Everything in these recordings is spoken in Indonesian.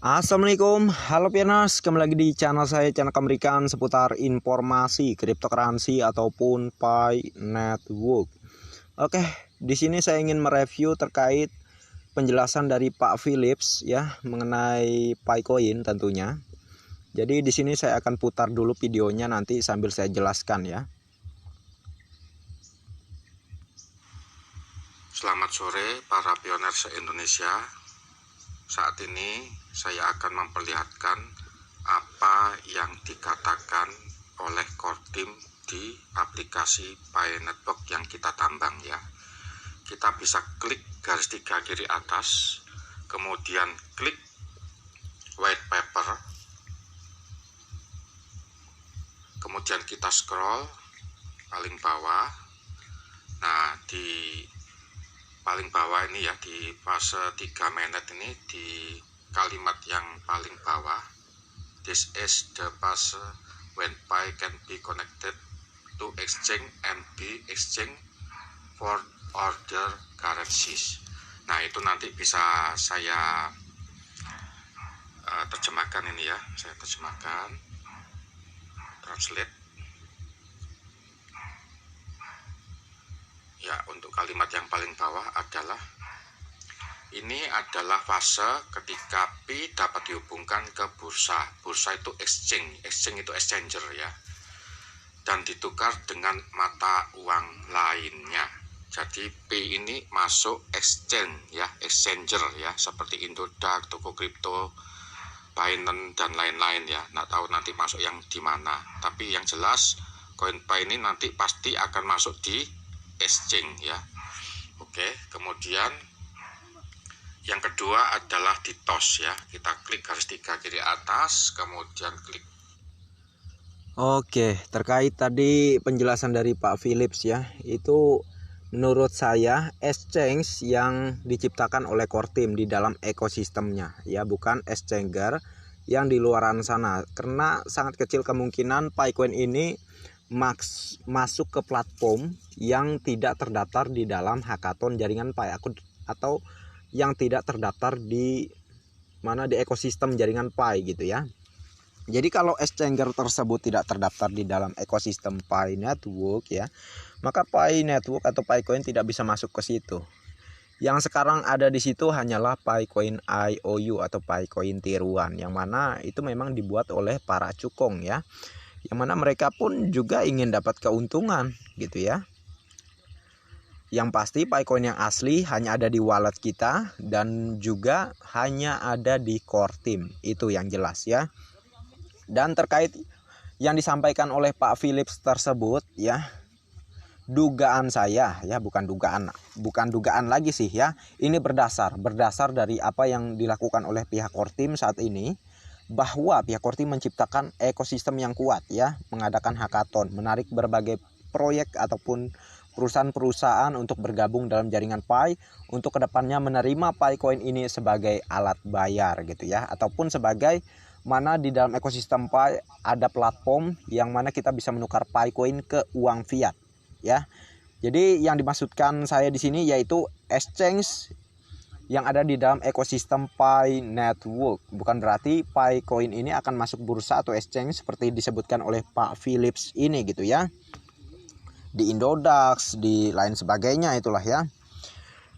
Assalamualaikum, halo Pianers, kembali lagi di channel saya, channel Amerikan seputar informasi cryptocurrency ataupun Pi Network. Oke, di sini saya ingin mereview terkait penjelasan dari Pak Philips ya mengenai Picoin tentunya. Jadi di sini saya akan putar dulu videonya nanti sambil saya jelaskan ya. Selamat sore para pioner se-Indonesia. Saat ini saya akan memperlihatkan apa yang dikatakan oleh core team di aplikasi Pi Network yang kita tambang ya. Kita bisa klik garis 3 kiri atas, kemudian klik white paper, kemudian kita scroll paling bawah. Nah, di paling bawah ini ya, di fase 3 mainnet ini, di kalimat yang paling bawah, this is the fase when Pi can be connected to exchange and be exchange for other currencies. Nah, itu nanti bisa saya terjemahkan ini ya, saya terjemahkan, translate. Ya, untuk kalimat yang paling bawah adalah ini adalah fase ketika Pi dapat dihubungkan ke bursa. Bursa itu exchange, exchange itu exchanger ya, dan ditukar dengan mata uang lainnya. Jadi Pi ini masuk exchange ya, exchanger ya, seperti Indodax, Toko Kripto, Binance dan lain-lain ya. Nggak tahu nanti masuk yang di mana. Tapi yang jelas koin Pi ini nanti pasti akan masuk di exchange ya. Oke, kemudian yang kedua adalah di TOS ya. Kita klik garis 3 kiri atas, kemudian klik. Oke, terkait tadi penjelasan dari Pak Philips ya, itu menurut saya exchange yang diciptakan oleh core team di dalam ekosistemnya ya, bukan exchanger yang di luaran sana, karena sangat kecil kemungkinan Picoin ini masuk ke platform yang tidak terdaftar di dalam hackathon jaringan Pi atau yang tidak terdaftar di mana di ekosistem jaringan Pi gitu ya. Jadi kalau exchanger tersebut tidak terdaftar di dalam ekosistem Pi Network ya, maka Pi Network atau Picoin tidak bisa masuk ke situ. Yang sekarang ada di situ hanyalah Picoin IOU atau Picoin tiruan, yang mana itu memang dibuat oleh para cukong ya, yang mana mereka pun juga ingin dapat keuntungan gitu ya. Yang pasti Picoin yang asli hanya ada di wallet kita dan juga hanya ada di core team, itu yang jelas ya. Dan terkait yang disampaikan oleh Pak Philips tersebut ya, dugaan saya ya, bukan dugaan lagi sih ya, ini berdasar dari apa yang dilakukan oleh pihak core team saat ini, bahwa pihak core team menciptakan ekosistem yang kuat ya, mengadakan hackathon, menarik berbagai proyek ataupun perusahaan-perusahaan untuk bergabung dalam jaringan Pi untuk kedepannya menerima Picoin ini sebagai alat bayar gitu ya, ataupun sebagai mana di dalam ekosistem Pi ada platform yang mana kita bisa menukar Picoin ke uang fiat ya. Jadi yang dimaksudkan saya di sini yaitu exchange yang ada di dalam ekosistem Pi Network. Bukan berarti Picoin ini akan masuk bursa atau exchange seperti disebutkan oleh Pak Philips ini gitu ya, di Indodax, di lain sebagainya itulah ya.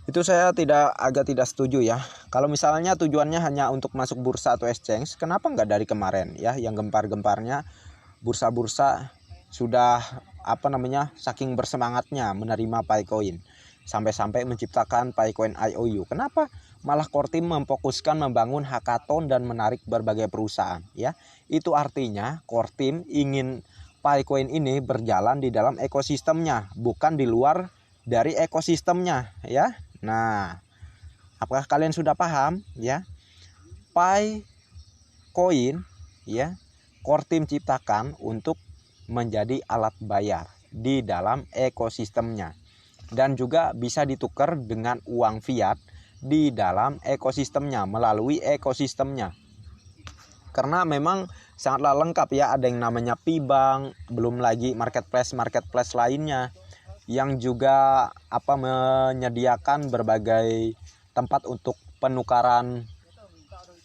Itu saya agak tidak setuju ya. Kalau misalnya tujuannya hanya untuk masuk bursa atau exchange, kenapa nggak dari kemarin ya, yang gempar-gemparnya bursa-bursa sudah saking bersemangatnya menerima Picoin sampai-sampai menciptakan Picoin IOU. Kenapa malah core team memfokuskan membangun hackathon dan menarik berbagai perusahaan ya? Itu artinya core team ingin Picoin ini berjalan di dalam ekosistemnya, bukan di luar dari ekosistemnya ya. Nah, apakah kalian sudah paham ya? Picoin ya, core team ciptakan untuk menjadi alat bayar di dalam ekosistemnya, dan juga bisa ditukar dengan uang fiat di dalam ekosistemnya, melalui ekosistemnya. Karena memang sangatlah lengkap ya, ada yang namanya Pibank, belum lagi marketplace lainnya yang juga menyediakan berbagai tempat untuk penukaran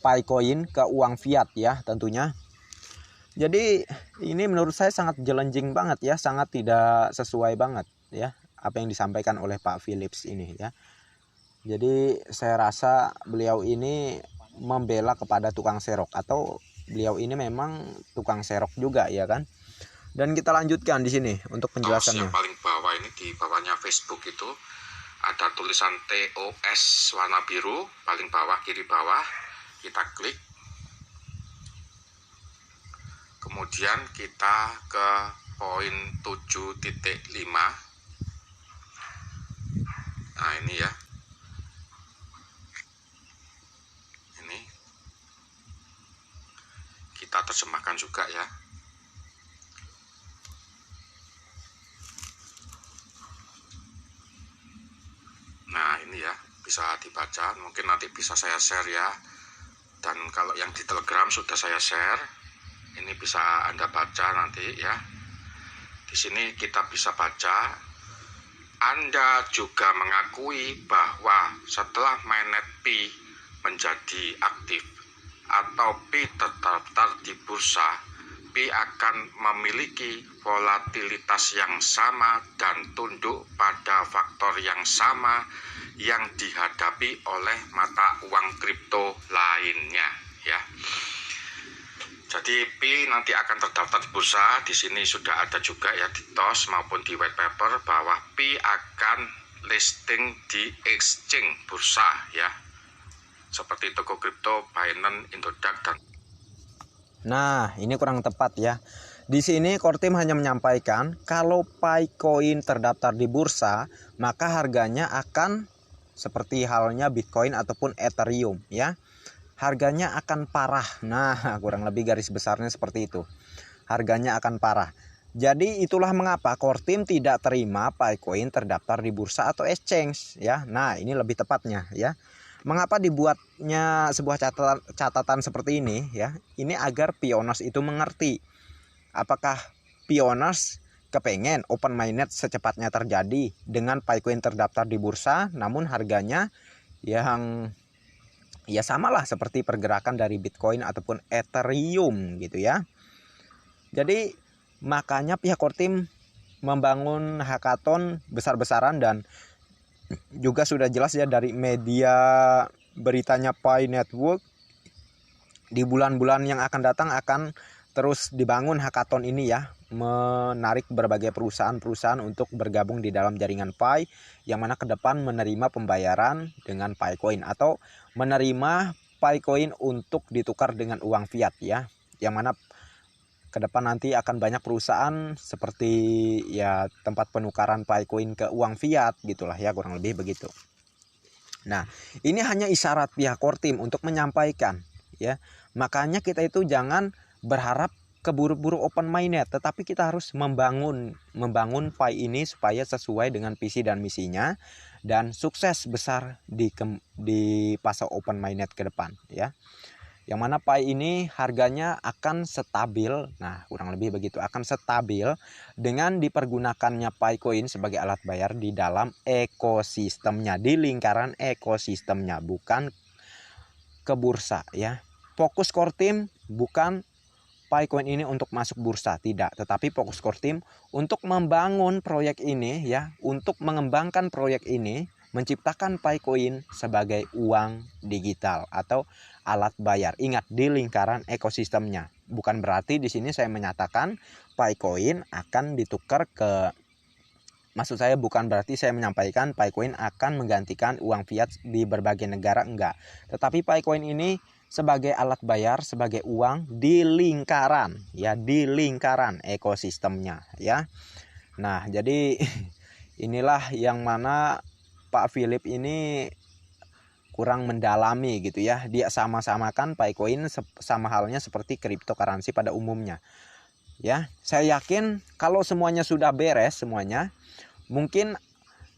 Picoin ke uang fiat ya tentunya. Jadi ini menurut saya sangat jelenjing banget ya, sangat tidak sesuai banget ya apa yang disampaikan oleh Pak Philips ini ya. Jadi saya rasa beliau ini membela kepada tukang serok, atau beliau ini memang tukang serok juga ya kan. Dan kita lanjutkan di sini untuk penjelasannya. Yang paling bawah ini, di bawahnya Facebook itu ada tulisan TOS warna biru, paling bawah kiri bawah. Kita klik. Kemudian kita ke poin 7.5. Nah, ini ya. Ini kita terjemahkan juga ya. Nah, ini ya, bisa dibaca, mungkin nanti bisa saya share ya. Dan kalau yang di Telegram sudah saya share, ini bisa Anda baca nanti ya. Di sini kita bisa baca, Anda juga mengakui bahwa setelah mainnet Pi menjadi aktif atau Pi terdaftar di bursa, Pi akan memiliki volatilitas yang sama dan tunduk pada faktor yang sama yang dihadapi oleh mata uang kripto lainnya ya. Jadi Pi nanti akan terdaftar di bursa. Di sini sudah ada juga ya di TOS maupun di white paper bahwa Pi akan listing di exchange bursa ya. Seperti toko kripto, Binance, Indodax dan. Nah, ini kurang tepat ya. Di sini Kortim hanya menyampaikan kalau Picoin terdaftar di bursa, maka harganya akan seperti halnya Bitcoin ataupun Ethereum ya. Harganya akan parah. Nah, kurang lebih garis besarnya seperti itu. Harganya akan parah. Jadi itulah mengapa Kortim tidak terima Picoin terdaftar di bursa atau exchange ya. Nah, ini lebih tepatnya ya. Mengapa dibuatnya sebuah catatan seperti ini ya? Ini agar pioners itu mengerti apakah pioners kepengen open mainnet secepatnya terjadi dengan Picoin terdaftar di bursa, namun harganya yang ya samalah seperti pergerakan dari Bitcoin ataupun Ethereum gitu ya. Jadi makanya pihak Kortim membangun hackathon besar-besaran, dan juga sudah jelas ya dari media beritanya Pi Network, di bulan-bulan yang akan datang akan terus dibangun hackathon ini ya, menarik berbagai perusahaan-perusahaan untuk bergabung di dalam jaringan Pi, yang mana ke depan menerima pembayaran dengan Picoin atau menerima Picoin untuk ditukar dengan uang fiat ya, yang mana ke depan nanti akan banyak perusahaan seperti ya tempat penukaran Picoin ke uang fiat gitulah ya, kurang lebih begitu. Nah, ini hanya isyarat pihak Kortim untuk menyampaikan ya. Makanya kita itu jangan berharap keburu-buru open mainnet, tetapi kita harus membangun Pi ini supaya sesuai dengan visi dan misinya dan sukses besar di fase open mainnet ke depan ya. Yang mana Pi ini harganya akan stabil. Nah, kurang lebih begitu, akan stabil dengan dipergunakannya Picoin sebagai alat bayar di dalam ekosistemnya, di lingkaran ekosistemnya, bukan ke bursa ya. Fokus Kortim bukan Picoin ini untuk masuk bursa, tidak, tetapi fokus Kortim untuk membangun proyek ini ya, untuk mengembangkan proyek ini, menciptakan Picoin sebagai uang digital atau alat bayar. Ingat, di lingkaran ekosistemnya. Bukan berarti di sini saya menyatakan Picoin akan ditukar ke, maksud saya bukan berarti saya menyampaikan Picoin akan menggantikan uang fiat di berbagai negara, enggak. Tetapi Picoin ini sebagai alat bayar, sebagai uang di lingkaran ya, di lingkaran ekosistemnya ya. Nah, jadi inilah yang mana Pak Philip ini kurang mendalami gitu ya. Dia sama-samakan Picoin sama halnya seperti cryptocurrency pada umumnya ya. Saya yakin kalau semuanya sudah beres semuanya, mungkin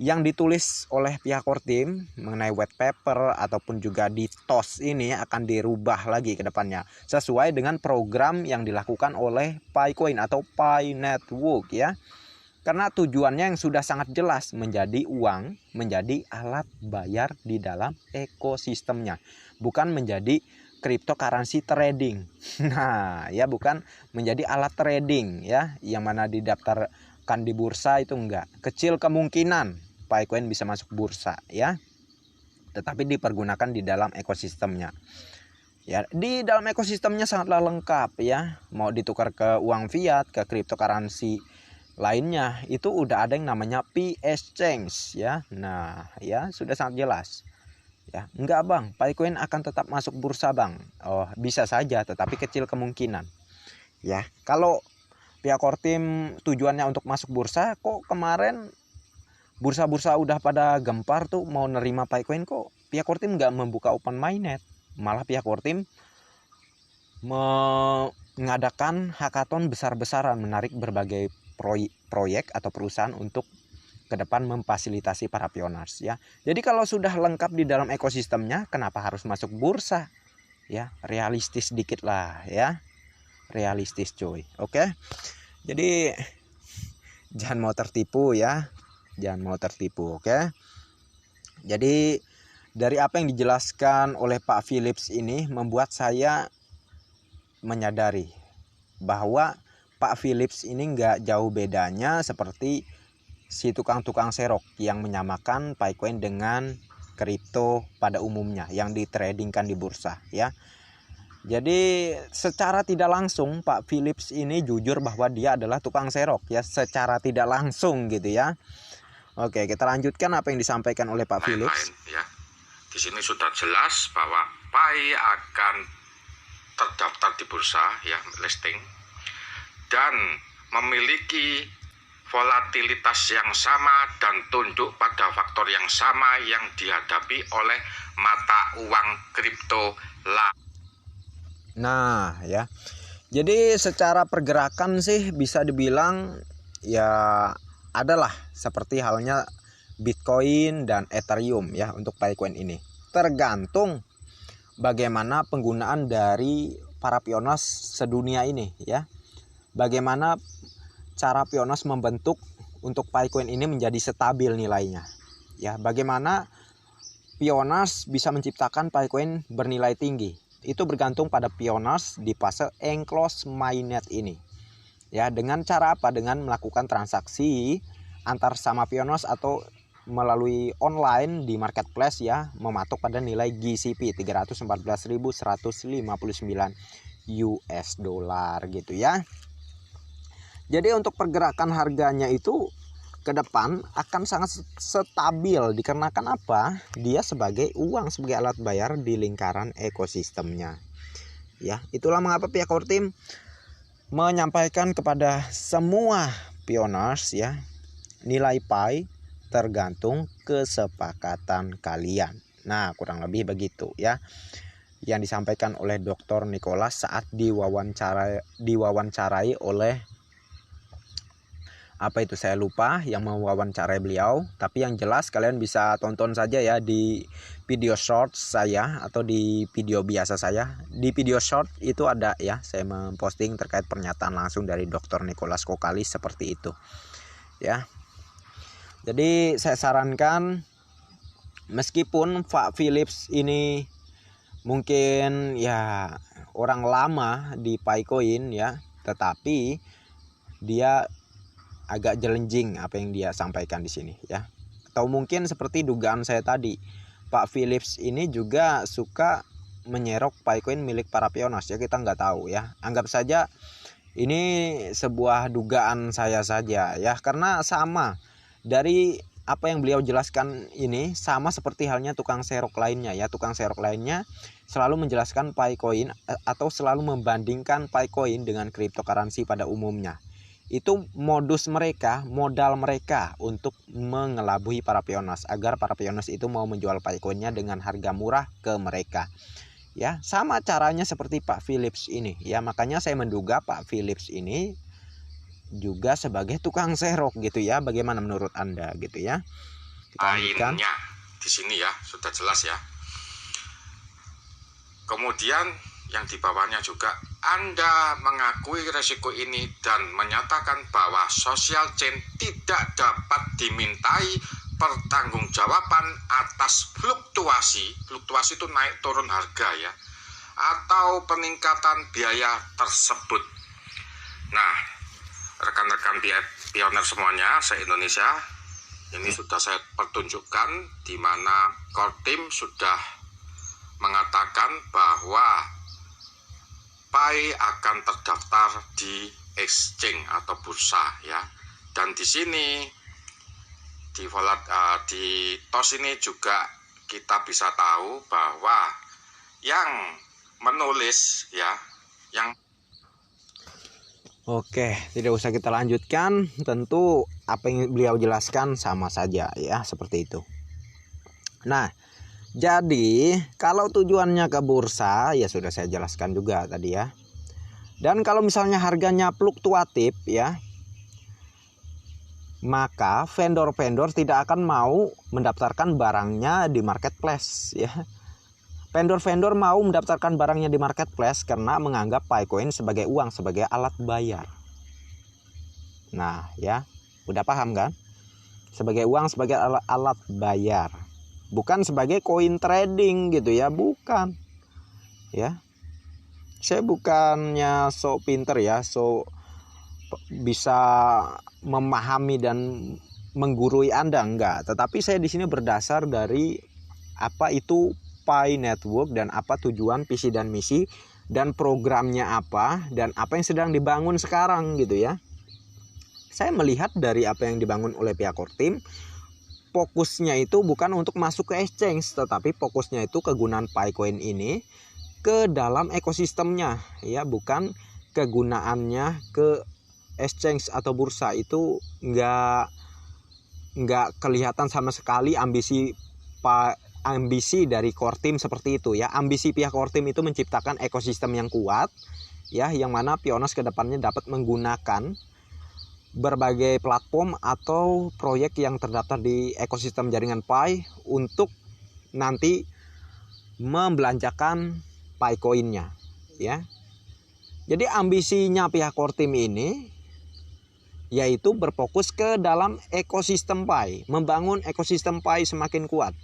yang ditulis oleh pihak Kortim mengenai white paper ataupun juga di TOS ini akan dirubah lagi ke depannya sesuai dengan program yang dilakukan oleh Picoin atau Pi Network ya. Karena tujuannya yang sudah sangat jelas, menjadi uang, menjadi alat bayar di dalam ekosistemnya, bukan menjadi cryptocurrency trading. Nah, ya bukan menjadi alat trading ya, yang mana didaftarkan di bursa itu enggak. Kecil kemungkinan Picoin bisa masuk bursa ya. Tetapi dipergunakan di dalam ekosistemnya. Ya, di dalam ekosistemnya sangatlah lengkap ya. Mau ditukar ke uang fiat, ke cryptocurrency lainnya, itu udah ada yang namanya P-Exchange ya. Nah, ya sudah sangat jelas. Ya, enggak bang, Picoin akan tetap masuk bursa bang. Oh, bisa saja, tetapi kecil kemungkinan. Ya, kalau pihak Kortim tujuannya untuk masuk bursa, kok kemarin bursa-bursa udah pada gempar tuh mau nerima Picoin, kok pihak Kortim nggak membuka open mainnet. Malah pihak Kortim mengadakan hackathon besar-besaran, menarik berbagai proyek atau perusahaan untuk ke depan memfasilitasi para pioners ya. Jadi kalau sudah lengkap di dalam ekosistemnya, kenapa harus masuk bursa? Ya, realistis dikit lah ya. Realistis cuy. Oke. Jadi jangan mau tertipu ya. Jangan mau tertipu, oke? Jadi dari apa yang dijelaskan oleh Pak Philips ini membuat saya menyadari bahwa Pak Philips ini nggak jauh bedanya seperti si tukang-tukang serok yang menyamakan Picoin dengan kripto pada umumnya yang ditradingkan di bursa ya. Jadi secara tidak langsung Pak Philips ini jujur bahwa dia adalah tukang serok ya, secara tidak langsung gitu ya. Oke, kita lanjutkan apa yang disampaikan oleh Pak Philips. Ya. Di sini sudah jelas bahwa Pi akan terdaftar di bursa ya, listing, dan memiliki volatilitas yang sama dan tunduk pada faktor yang sama yang dihadapi oleh mata uang kripto lain. Nah ya, jadi secara pergerakan sih bisa dibilang ya adalah seperti halnya Bitcoin dan Ethereum ya untuk Picoin ini. Tergantung bagaimana penggunaan dari para pioners sedunia ini ya. Bagaimana cara pioners membentuk untuk Picoin ini menjadi stabil nilainya. Ya, bagaimana pioners bisa menciptakan Picoin bernilai tinggi. Itu bergantung pada pioners di fase enclosed mainnet ini. Ya, dengan cara apa? Dengan melakukan transaksi antar sama pioners atau melalui online di marketplace ya, mematok pada nilai GCP 314.159 US dollar gitu ya. Jadi untuk pergerakan harganya itu ke depan akan sangat stabil dikarenakan apa? Dia sebagai uang, sebagai alat bayar di lingkaran ekosistemnya. Ya, itulah mengapa pihak Kortim menyampaikan kepada semua pioners ya, nilai Pi tergantung kesepakatan kalian. Nah, kurang lebih begitu ya. Yang disampaikan oleh Dr. Nicholas saat diwawancarai oleh apa itu saya lupa yang mewawancarai beliau, tapi yang jelas kalian bisa tonton saja ya di video short saya atau di video biasa saya. Di video short itu ada ya, saya memposting terkait pernyataan langsung dari Dr. Nicholas Kokalis seperti itu ya. Jadi saya sarankan, meskipun Pak Philips ini mungkin ya orang lama di Picoin ya, tetapi dia agak jelenjing apa yang dia sampaikan di sini ya. Atau mungkin seperti dugaan saya tadi, Pak Philips ini juga suka menyerok Picoin milik para pioners ya, kita nggak tahu ya. Anggap saja ini sebuah dugaan saya saja ya, karena sama dari apa yang beliau jelaskan ini sama seperti halnya tukang serok lainnya ya. Tukang serok lainnya selalu menjelaskan Picoin atau selalu membandingkan Picoin dengan cryptocurrency pada umumnya. Itu modus mereka, modal mereka untuk mengelabui para pioners agar para pioners itu mau menjual Picoinnya dengan harga murah ke mereka. Ya, sama caranya seperti Pak Philips ini. Ya, makanya saya menduga Pak Philips ini juga sebagai tukang serok gitu ya. Bagaimana menurut Anda gitu ya? Kita lanjutkan. Di sini ya, sudah jelas ya. Kemudian yang di bawahnya juga, Anda mengakui resiko ini dan menyatakan bahwa social chain tidak dapat dimintai pertanggungjawaban atas fluktuasi itu naik turun harga ya, atau peningkatan biaya tersebut. Nah, rekan-rekan pioner semuanya se-Indonesia, ini sudah saya pertunjukkan di mana Kortim sudah mengatakan bahwa PAI akan terdaftar di exchange atau bursa ya. Dan di sini di TOS ini juga kita bisa tahu bahwa yang menulis ya, yang Oke, tidak usah kita lanjutkan. Tentu apa yang beliau jelaskan sama saja ya, seperti itu. Nah, jadi kalau tujuannya ke bursa ya sudah saya jelaskan juga tadi ya. Dan kalau misalnya harganya fluktuatif ya, maka vendor-vendor tidak akan mau mendaftarkan barangnya di marketplace ya. Vendor-vendor mau mendaftarkan barangnya di marketplace karena menganggap PaiCoin sebagai uang, sebagai alat bayar. Nah ya, udah paham kan? Sebagai uang, sebagai alat bayar, bukan sebagai koin trading gitu ya, bukan ya. Saya bukannya so pinter ya, so bisa memahami dan menggurui Anda, enggak. Tetapi saya di sini berdasar dari apa itu Pi Network dan apa tujuan, visi dan misi, dan programnya apa, dan apa yang sedang dibangun sekarang gitu ya. Saya melihat dari apa yang dibangun oleh pihak Kortim, fokusnya itu bukan untuk masuk ke exchange, tetapi fokusnya itu kegunaan PaiCoin ini ke dalam ekosistemnya ya, bukan kegunaannya ke exchange atau bursa. Itu nggak kelihatan sama sekali ambisi dari Kortim seperti itu ya. Ambisi pihak Kortim itu menciptakan ekosistem yang kuat ya, yang mana Pioneers kedepannya dapat menggunakan berbagai platform atau proyek yang terdaftar di ekosistem jaringan Pi untuk nanti membelanjakan PaiCoinnya ya. Jadi ambisinya pihak Kortim ini yaitu berfokus ke dalam ekosistem Pi, membangun ekosistem Pi semakin kuat.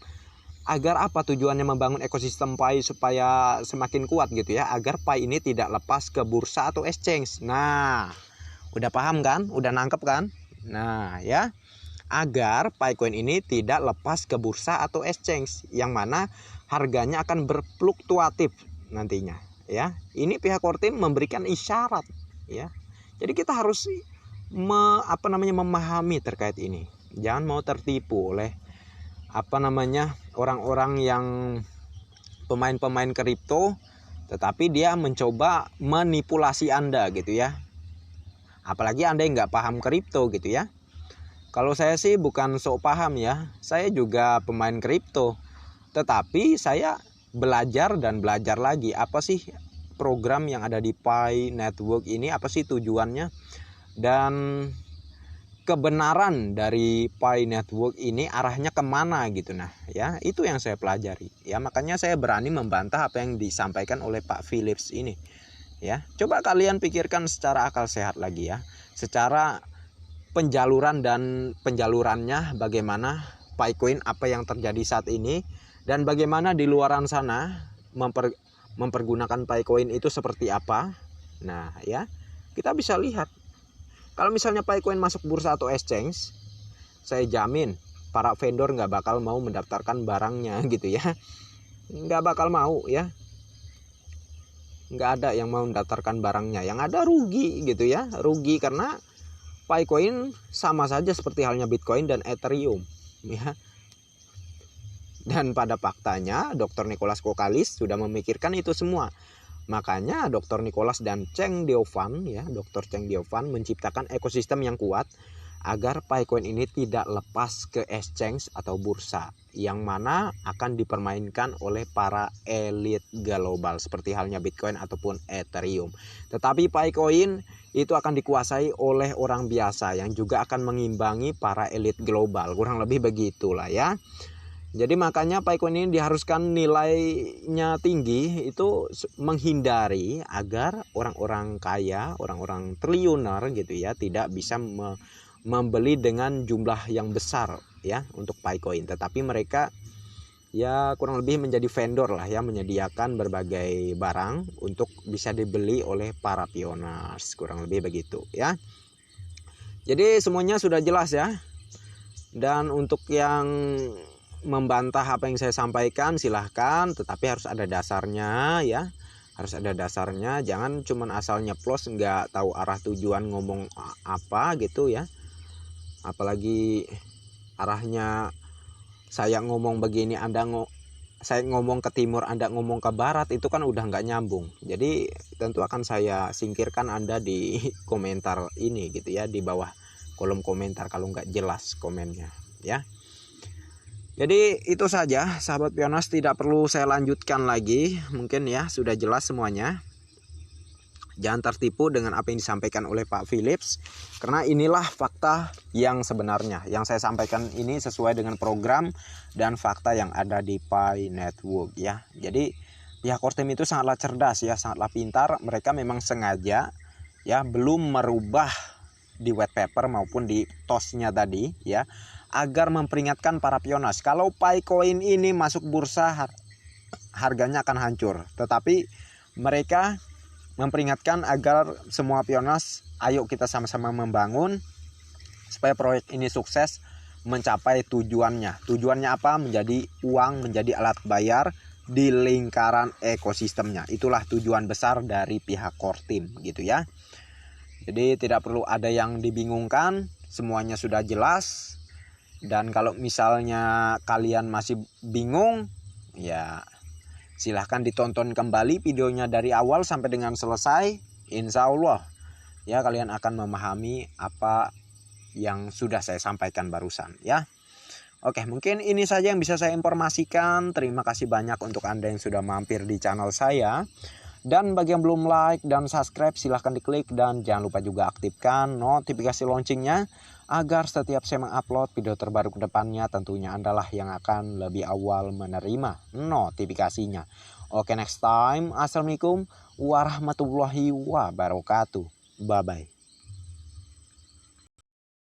Agar apa tujuannya membangun ekosistem Pi supaya semakin kuat gitu ya, agar Pi ini tidak lepas ke bursa atau exchange. Nah, udah paham kan? Udah nangkep kan? Nah ya, agar PaiCoin ini tidak lepas ke bursa atau exchange, yang mana harganya akan berfluktuatif nantinya ya. Ini pihak Kortim memberikan isyarat ya. Jadi kita harus memahami terkait ini. Jangan mau tertipu oleh orang-orang yang pemain-pemain kripto, tetapi dia mencoba manipulasi Anda gitu ya. Apalagi Anda yang nggak paham kripto gitu ya. Kalau saya sih bukan sok paham ya, saya juga pemain kripto, tetapi saya belajar dan belajar lagi apa sih program yang ada di Pi Network ini, apa sih tujuannya, dan kebenaran dari Pi Network ini arahnya kemana gitu. Nah ya, itu yang saya pelajari ya, makanya saya berani membantah apa yang disampaikan oleh Pak Philips ini ya. Coba kalian pikirkan secara akal sehat lagi ya, secara penjaluran dan penjalurannya bagaimana PaiCoin, apa yang terjadi saat ini, dan bagaimana di luaran sana mempergunakan PaiCoin itu seperti apa. Nah ya, kita bisa lihat. Kalau misalnya PaiCoin masuk bursa atau exchange, saya jamin para vendor nggak bakal mau mendaftarkan barangnya gitu ya. Nggak bakal mau ya. Nggak ada yang mau mendaftarkan barangnya. Yang ada rugi gitu ya. Rugi karena PaiCoin sama saja seperti halnya Bitcoin dan Ethereum ya. Dan pada faktanya Dr. Nicholas Kokalis sudah memikirkan itu semua. Makanya Dr. Nicholas dan Cheng Diovan ya, Dr. Cheng Diovan menciptakan ekosistem yang kuat agar PaiCoin ini tidak lepas ke exchange atau bursa, yang mana akan dipermainkan oleh para elit global seperti halnya Bitcoin ataupun Ethereum. Tetapi PaiCoin itu akan dikuasai oleh orang biasa yang juga akan mengimbangi para elit global, kurang lebih begitulah ya. Jadi makanya PaiCoin ini diharuskan nilainya tinggi, itu menghindari agar orang-orang kaya, orang-orang triliuner gitu ya, tidak bisa membeli dengan jumlah yang besar ya untuk PaiCoin. Tetapi mereka ya kurang lebih menjadi vendor lah ya, menyediakan berbagai barang untuk bisa dibeli oleh para pioners, kurang lebih begitu ya. Jadi semuanya sudah jelas ya. Dan untuk yang membantah apa yang saya sampaikan silahkan, tetapi harus ada dasarnya ya, harus ada dasarnya. Jangan cuman asal nyeplos nggak tahu arah tujuan ngomong apa gitu ya, apalagi arahnya saya ngomong begini, saya ngomong ke timur, Anda ngomong ke barat, itu kan udah nggak nyambung. Jadi tentu akan saya singkirkan Anda di komentar ini gitu ya, di bawah kolom komentar kalau nggak jelas komennya ya. Jadi itu saja sahabat pioners, tidak perlu saya lanjutkan lagi, mungkin ya sudah jelas semuanya. Jangan tertipu dengan apa yang disampaikan oleh Pak Philips, karena inilah fakta yang sebenarnya. Yang saya sampaikan ini sesuai dengan program dan fakta yang ada di Pi Network ya. Jadi pihak Kortim itu sangatlah cerdas ya, sangatlah pintar. Mereka memang sengaja ya belum merubah di white paper maupun di TOS-nya tadi ya, agar memperingatkan para pioners kalau Pi Coin ini masuk bursa harganya akan hancur. Tetapi mereka memperingatkan agar semua pioners, ayo kita sama-sama membangun supaya proyek ini sukses mencapai tujuannya. Tujuannya apa? Menjadi uang, menjadi alat bayar di lingkaran ekosistemnya. Itulah tujuan besar dari pihak Kortim gitu ya. Jadi tidak perlu ada yang dibingungkan, semuanya sudah jelas. Dan kalau misalnya kalian masih bingung, ya silahkan ditonton kembali videonya dari awal sampai dengan selesai. Insya Allah ya kalian akan memahami apa yang sudah saya sampaikan barusan ya. Oke, mungkin ini saja yang bisa saya informasikan. Terima kasih banyak untuk Anda yang sudah mampir di channel saya. Dan bagi yang belum like dan subscribe silahkan diklik, dan jangan lupa juga aktifkan notifikasi loncengnya agar setiap saya mengupload video terbaru ke depannya tentunya Anda lah yang akan lebih awal menerima notifikasinya. Oke, next time. Assalamualaikum warahmatullahi wabarakatuh. Bye bye.